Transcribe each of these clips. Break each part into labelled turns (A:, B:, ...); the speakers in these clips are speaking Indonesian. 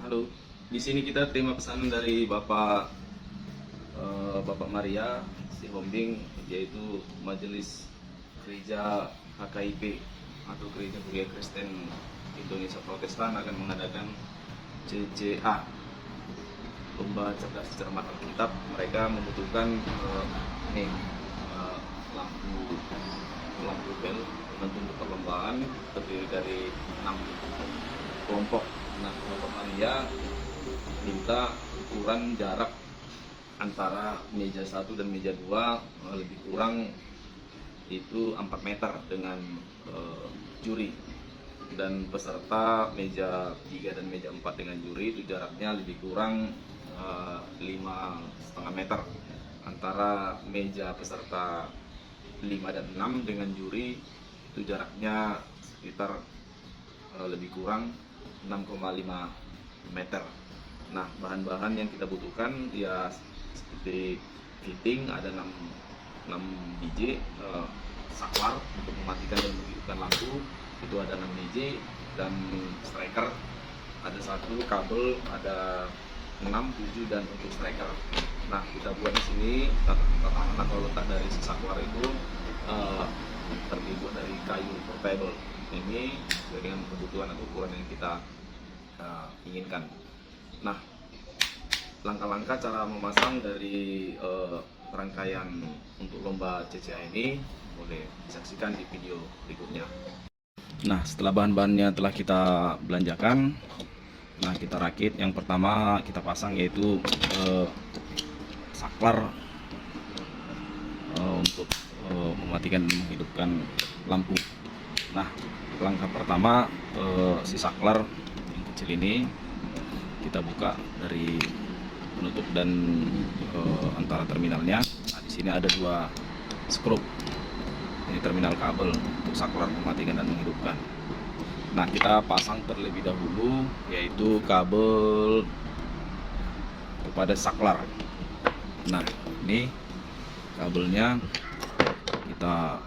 A: Halo, di sini kita terima pesanan dari Bapak Maria Sihombing, yaitu Majelis Gereja HKIP atau Gereja Kuria Kristen Indonesia Protestan akan mengadakan CCA, Lomba Cerdas Cermat Alkitab. Mereka membutuhkan lampu bel untuk perlombaan, terdiri dari 6 kelompok. Nah, kelompok Maria minta ukuran jarak antara meja 1 dan meja 2 lebih kurang itu 4 meter dengan juri, dan peserta meja 3 dan meja 4 dengan juri itu jaraknya lebih kurang 5,5 meter. Antara meja peserta 5 dan 6 dengan juri itu jaraknya sekitar lebih kurang 6,5 meter. Nah, bahan-bahan yang kita butuhkan ya seperti fitting, ada 6 biji, saklar untuk mematikan dan menghidupkan lampu itu ada 6 biji, dan striker ada 1, kabel ada 6, 7, dan untuk striker. Nah, kita buat di sini tatanan atau letak dari si saklar itu terbuat dari kayu portable. Ini sesuai dengan kebutuhan atau ukuran yang kita inginkan. Nah, langkah-langkah cara memasang dari rangkaian untuk lomba CCA ini boleh disaksikan di video berikutnya. Nah, setelah bahan-bahannya telah kita belanjakan, nah kita rakit. Yang pertama kita pasang yaitu saklar untuk mematikan dan menghidupkan lampu. Nah, langkah pertama si saklar yang kecil ini kita buka dari penutup dan antara terminalnya. Nah, di sini ada 2 skrup. Ini terminal kabel untuk saklar mematikan dan menghidupkan. Nah, kita pasang terlebih dahulu yaitu kabel kepada saklar. Nah, ini kabelnya kita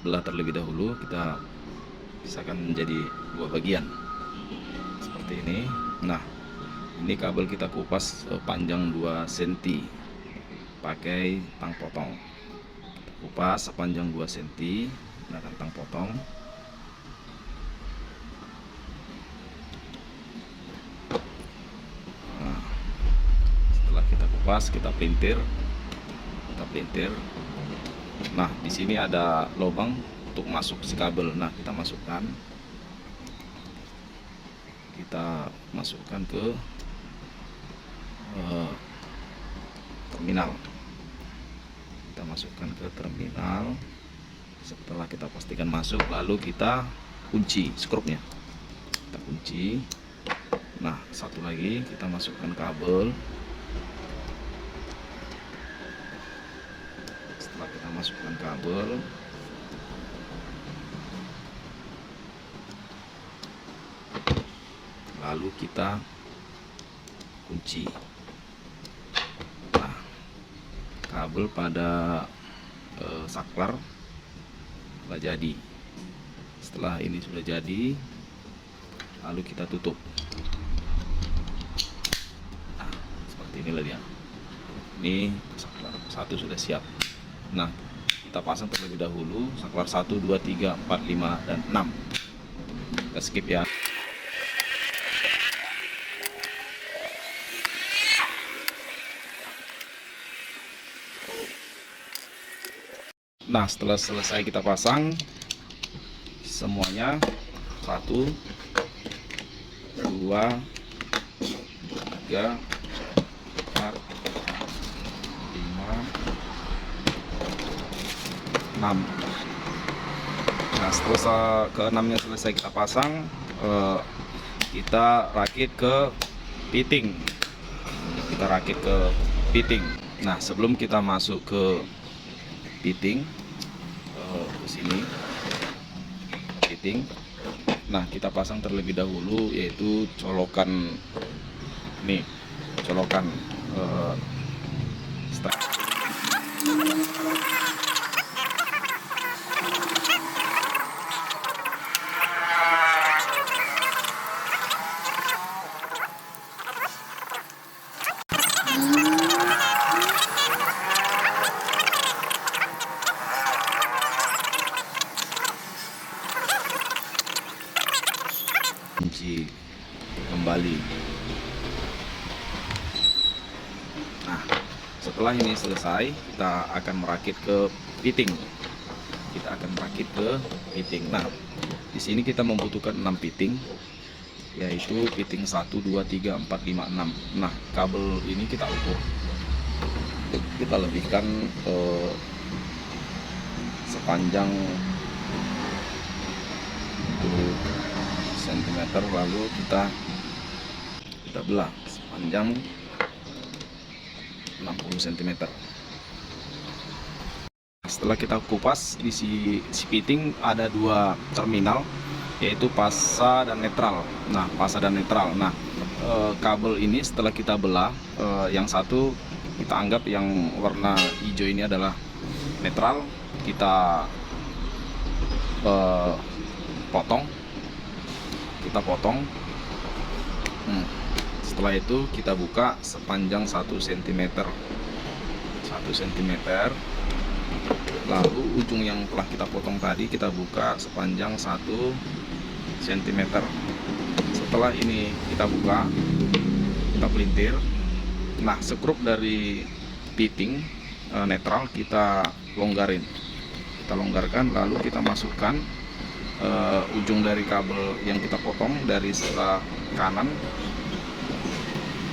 A: belah terlebih dahulu, kita pisahkan menjadi 2 bagian seperti ini. Nah, ini kabel kita kupas panjang 2 cm pakai tang potong. Kupas sepanjang 2 cm menggunakan tang potong. Nah, setelah kita kupas, kita pelintir. Nah, di sini ada lubang untuk masuk si kabel. Nah, kita masukkan ke terminal. Kita masukkan ke terminal. Setelah kita pastikan masuk, lalu kita kunci skrupnya. Kita kunci. Nah, satu lagi kita masukkan kabel. Setelah kita masukkan kabel, lalu kita kunci. Nah, kabel pada saklar telah jadi. Setelah ini sudah jadi, lalu kita tutup. Nah, seperti inilah dia. Ini saklar 1 sudah siap. Nah, kita pasang terlebih dahulu saklar 1, 2, 3, 4, 5, dan 6. Kita skip ya. Nah, setelah selesai kita pasang semuanya, 1, 2, 3, 4, 5, 6. Nah, setelah ke-6-nya selesai kita pasang, kita rakit ke fitting. Nah, sebelum kita masuk ke fitting, ke sini fitting. Nah, kita pasang terlebih dahulu yaitu colokan kunci kembali. Nah, setelah ini selesai, kita akan merakit ke fitting. Nah, di sini kita membutuhkan 6 fitting, yaitu fitting 1, 2, 3, 4, 5, 6. Nah, kabel ini kita ukur. Kita lebihkan sepanjang cm, lalu kita belah sepanjang 60 cm. Setelah kita kupas, di si fitting ada 2 terminal, yaitu pasa dan netral. Nah, pasa dan netral. Nah, kabel ini setelah kita belah, yang satu kita anggap yang warna hijau ini adalah netral. Kita potong. Setelah itu kita buka sepanjang 1 cm. Lalu ujung yang telah kita potong tadi kita buka sepanjang 1 cm. Setelah ini kita buka, kita pelintir. Nah, skrup dari fitting netral kita longgarkan, lalu kita masukkan ujung dari kabel yang kita potong dari sebelah kanan,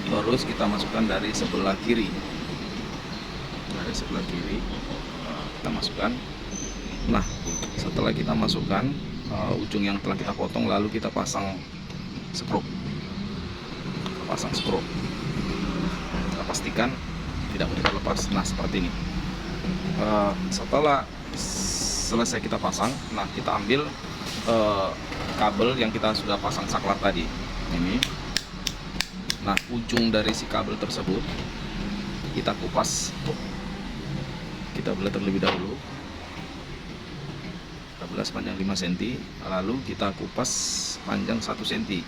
A: terus kita masukkan dari sebelah kiri. Kita masukkan. Nah, setelah kita masukkan ujung yang telah kita potong, lalu kita pasang skrup. Kita pastikan tidak boleh terlepas. Nah, seperti ini. Setelah selesai kita pasang, nah kita ambil kabel yang kita sudah pasang saklar tadi ini. Nah, ujung dari si kabel tersebut kita kupas. Kita belah terlebih dahulu. Kita belah sepanjang 5 cm, lalu kita kupas panjang 1 cm.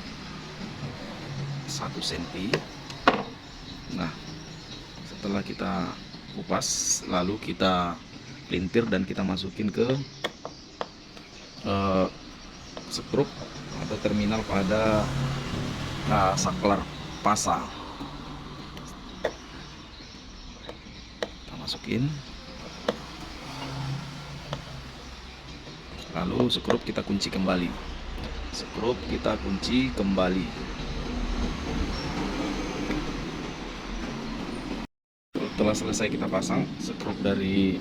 A: Nah, setelah kita kupas, lalu kita pelintir dan kita masukin ke skrup atau terminal pada saklar pasa. Kita masukin, lalu skrup kita kunci kembali. Setelah selesai kita pasang skrup dari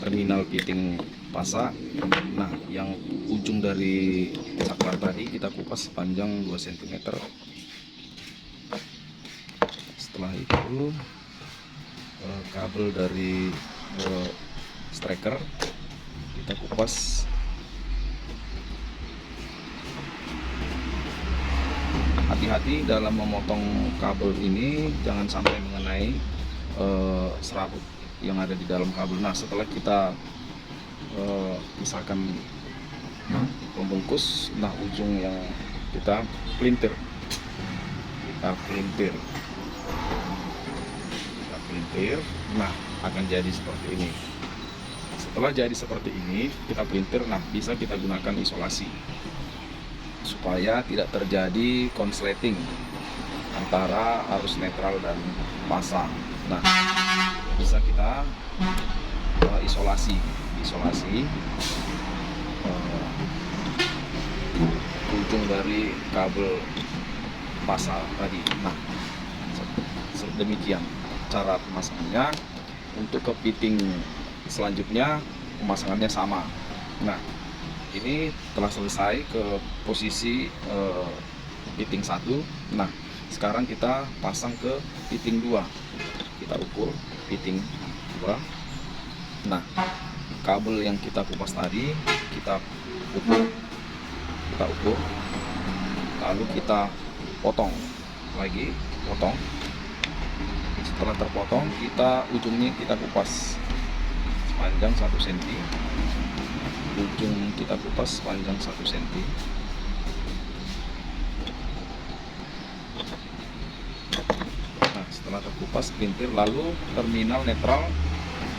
A: terminal fitting pasa, nah yang ujung dari saklar tadi kita kupas sepanjang 2 cm. Setelah itu kabel dari striker kita kupas. Hati-hati dalam memotong kabel ini, jangan sampai mengenai serabut yang ada di dalam kabel. Nah, setelah kita pisahkan pembungkus, nah ujung yang kita pelintir. Nah, akan jadi seperti ini. Setelah jadi seperti ini, kita pelintir. Nah, bisa kita gunakan isolasi supaya tidak terjadi konsleting antara arus netral dan pasa. Nah, bisa kita isolasi ujung dari kabel pasa tadi. Nah, demikian cara pemasangannya. Untuk ke fitting selanjutnya pemasangannya sama. Nah, ini telah selesai ke posisi fitting 1. Nah, sekarang kita pasang ke fitting 2. Kita ukur fitting 2. Nah, kabel yang kita kupas tadi kita ukur, lalu kita potong. Setelah terpotong, ujungnya kita kupas sepanjang 1 cm. Nah, setelah terkupas, pelintir, lalu terminal netral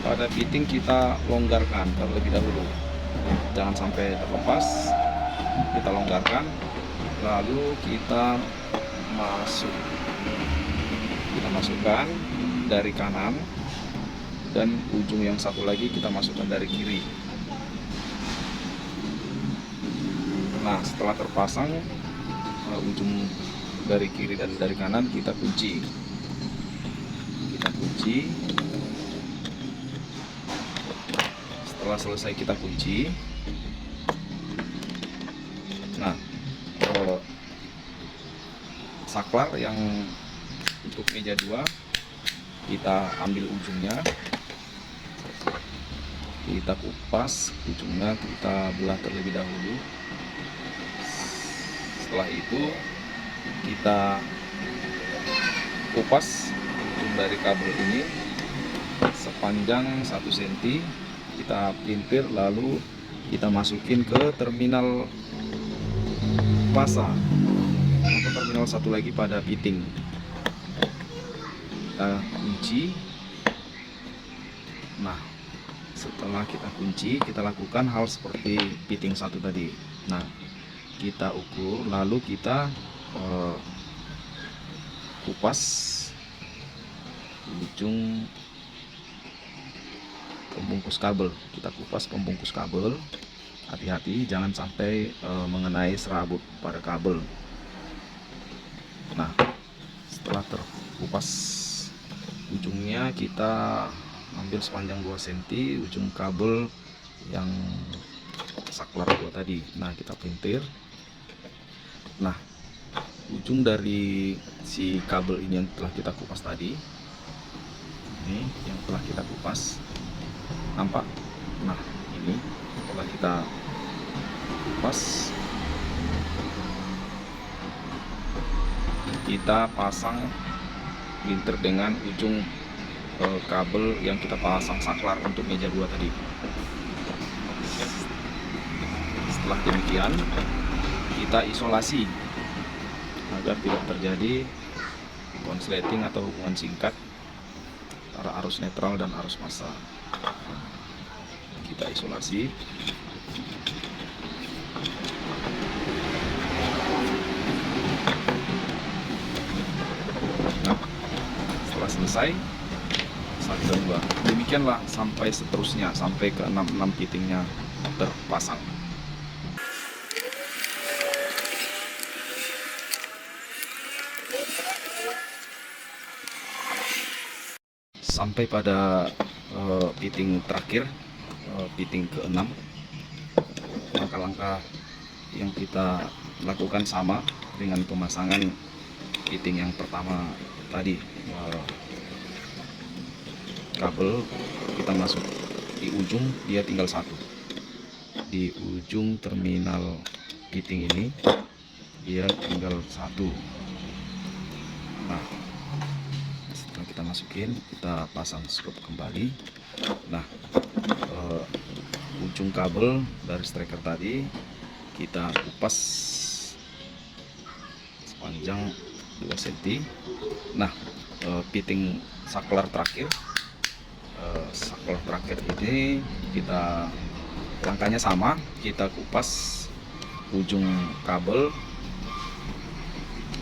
A: pada fitting kita longgarkan terlebih dahulu. Jangan sampai terlepas, kita longgarkan. lalu kita masukkan dari kanan, dan ujung yang satu lagi kita masukkan dari kiri. Nah, setelah terpasang ujung dari kiri dan dari kanan kita kunci. Setelah selesai kita kunci, nah saklar yang untuk meja 2 kita ambil ujungnya, kita kupas ujungnya, kita belah terlebih dahulu. Setelah itu kita kupas ujung dari kabel ini sepanjang 1 cm, kita pelintir, lalu kita masukin ke terminal fasa atau terminal satu lagi pada fitting. Kita kunci. Nah, setelah kita kunci, kita lakukan hal seperti fitting satu tadi. Nah, kita ukur, lalu kita kupas ujung pembungkus kabel. Kita kupas pembungkus kabel, hati-hati jangan sampai mengenai serabut pada kabel. Nah, setelah terkupas ujungnya, kita ambil sepanjang 2 cm ujung kabel yang saklar 2 tadi. Nah, kita pelintir. Nah, ujung dari si kabel ini yang telah kita kupas tadi, ini yang telah kita kupas, nampak? Nah, ini telah kita kupas, kita pasang pelintir dengan ujung kabel yang kita pasang saklar untuk meja 2 tadi. Setelah demikian, kita isolasi agar tidak terjadi konsleting atau hubungan singkat antara arus netral dan arus massa. Kita isolasi. Nah, setelah selesai 1 dan 2, demikianlah sampai seterusnya, sampai ke 6 fittingnya terpasang. Sampai pada fitting terakhir, fitting ke-6. Langkah-langkah yang kita lakukan sama dengan pemasangan fitting yang pertama tadi. Kabel kita masuk di ujung, dia tinggal 1 di ujung terminal fitting ini, dia tinggal 1. Nah, setelah kita masukin, kita pasang skrup kembali. Nah, ujung kabel dari striker tadi kita kupas sepanjang 2 cm. Nah, fitting saklar terakhir, ini kita langkahnya sama, kita kupas ujung kabel,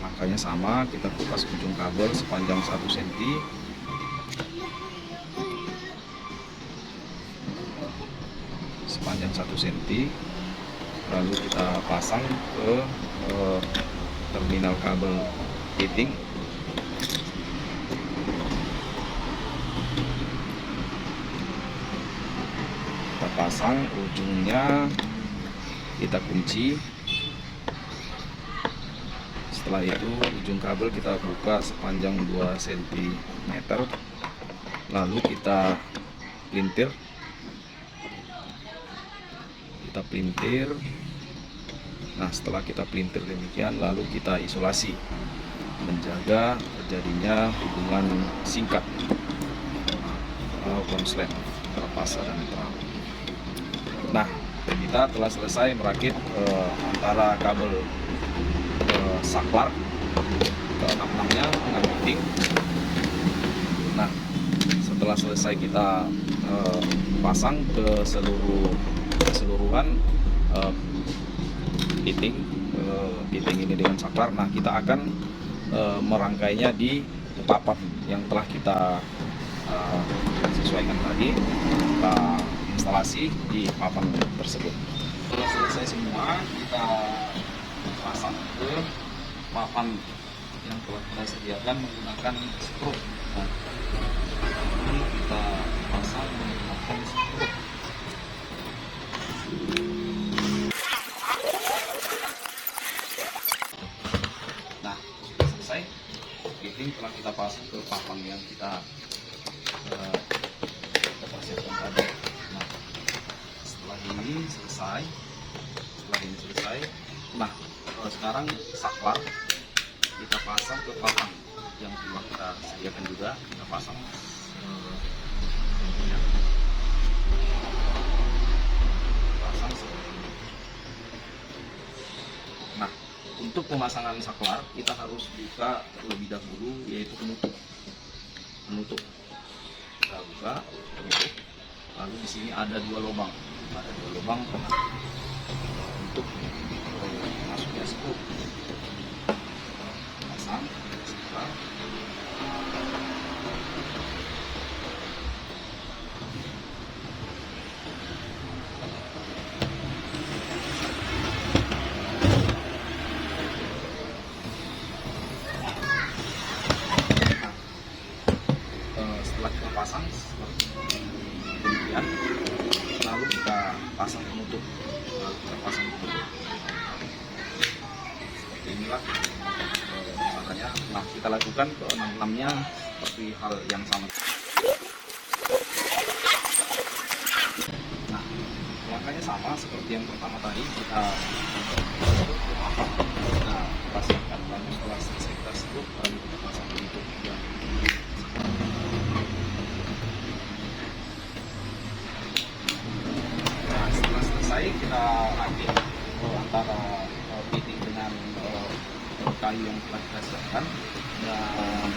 A: langkahnya sama, kita kupas ujung kabel sepanjang 1 cm. Sepanjang 1 cm, lalu kita pasang ke terminal kabel fitting. Kita pasang ujungnya, kita kunci. Setelah itu ujung kabel kita buka sepanjang 2 cm, lalu kita pelintir. Nah, setelah kita pelintir demikian, lalu kita isolasi, menjaga terjadinya hubungan singkat konslet antara fasa dan netral. Nah, kita telah selesai merakit antara kabel saklar ke 6-6-nya dengan fitting. Nah, setelah selesai kita pasang ke keseluruhan fitting piting ini dengan saklar. Nah, kita akan merangkainya di papan yang telah kita sesuaikan tadi. Kita instalasi di papan tersebut. Setelah selesai semua, kita pasang ke papan yang telah kita sediakan menggunakan skru. Nah, ini kita pasang menggunakan skru. Nah, sudah selesai. Piting telah kita pasang ke papan yang kita persiapkan tadi. Nah, setelah ini selesai, nah sekarang saklar kita pasang ke papan yang telah kita sediakan juga. Kita pasang seperti ini. Nah, untuk pemasangan saklar kita harus buka terlebih dahulu, yaitu penutup. Kita buka penutup. Lalu di sini ada dua lubang. Untuk masuknya skru. Pasang saklar. Setelah kita pasang seperti demikian, lalu kita pasang penutup. Seperti inilah caranya. Nah, kita lakukan ke 6-6-nya seperti hal yang sama. Nah, langkahnya sama seperti yang pertama tadi. Kita pasangkan, lalu setelah selesai kita skru, lalu kita pasang penutup. Kita rakit antara piting dengan kayu yang telah kita siapkan, dan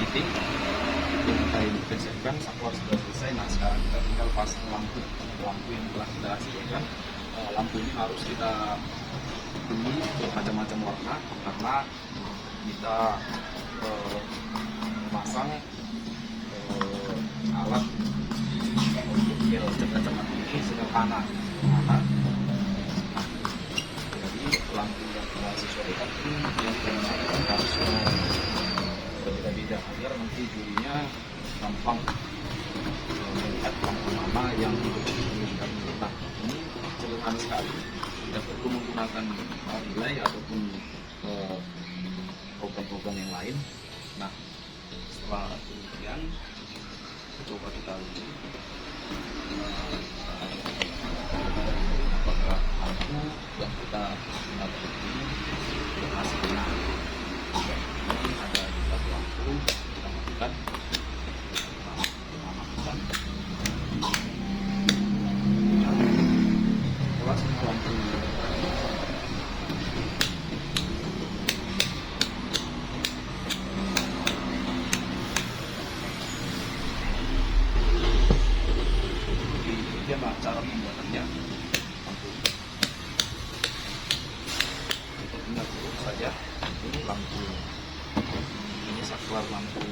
A: piting dengan kayu yang kita siapkan. Saklar sudah selesai. Nah, sekarang kita tinggal pasang lampu yang telah kita sediakan. Lampu ini harus kita beli bermacam-macam warna karena kita memasang alat untuk cerdas-cerdas ini sederhana. Jadi lampu yang kita sesuaikan yang kita harus berbeda-beda agar nanti jurinya gampang melihat lampu mana yang hidup dan meletak. Ini sederhana sekali, tidak perlu menggunakan relay ataupun program-program yang lain. Nah, setelah demikian coba kita lihat apakah lampu yang kita gunakan ini hasilnya. Ini ada di lampu, kita matikan. Setelah semua lampu bagaimana cara pembuatannya. Kita tinggal tutup saja. Ini lampu, ini saklar lampu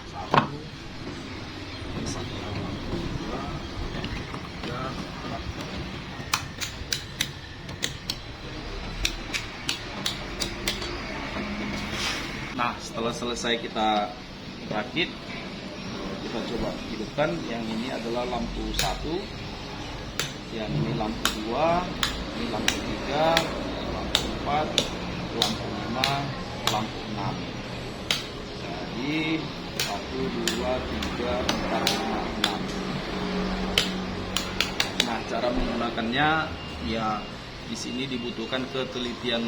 A: 1, ini saklar lampu 2, lampu 3, lampu 4. Nah, setelah selesai kita rakit, kita coba hidupkan. Yang ini adalah lampu 1, yang ini lampu 2, ini lampu 3, lampu 4, lampu 5, lampu 6. Jadi 1, 2, 3, 4, 5, 6. Nah, cara menggunakannya ya di sini dibutuhkan ketelitian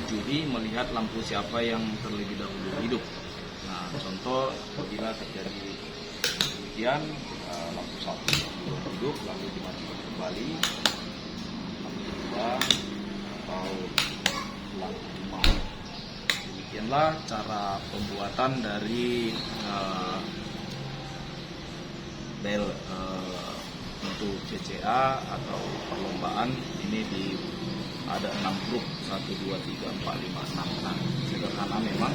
A: juri melihat lampu siapa yang terlebih dahulu hidup. Nah, contoh bila terjadi demikian, lampu 1 hidup lalu dimatikan kembali, lampu 2 atau lampu 5. Demikianlah cara pembuatan dari bel untuk CCA atau perlombaan ini di ada 6 grup, 1, 2, 3, 4, 5, 6. Nah, sederhana memang,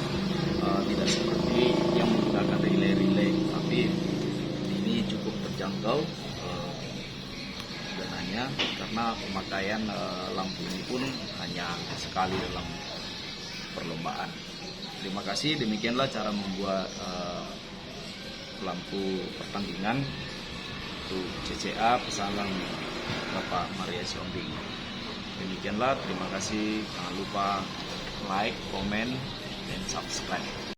A: tidak seperti yang menggunakan relay, tapi ini cukup terjangkau dananya, karena pemakaian lampu ini pun hanya sekali dalam perlombaan. Terima kasih, demikianlah cara membuat lampu pertandingan untuk CCA pesanan Bapak Maria Siombing. Demikianlah, terima kasih, jangan lupa like, komen, dan subscribe.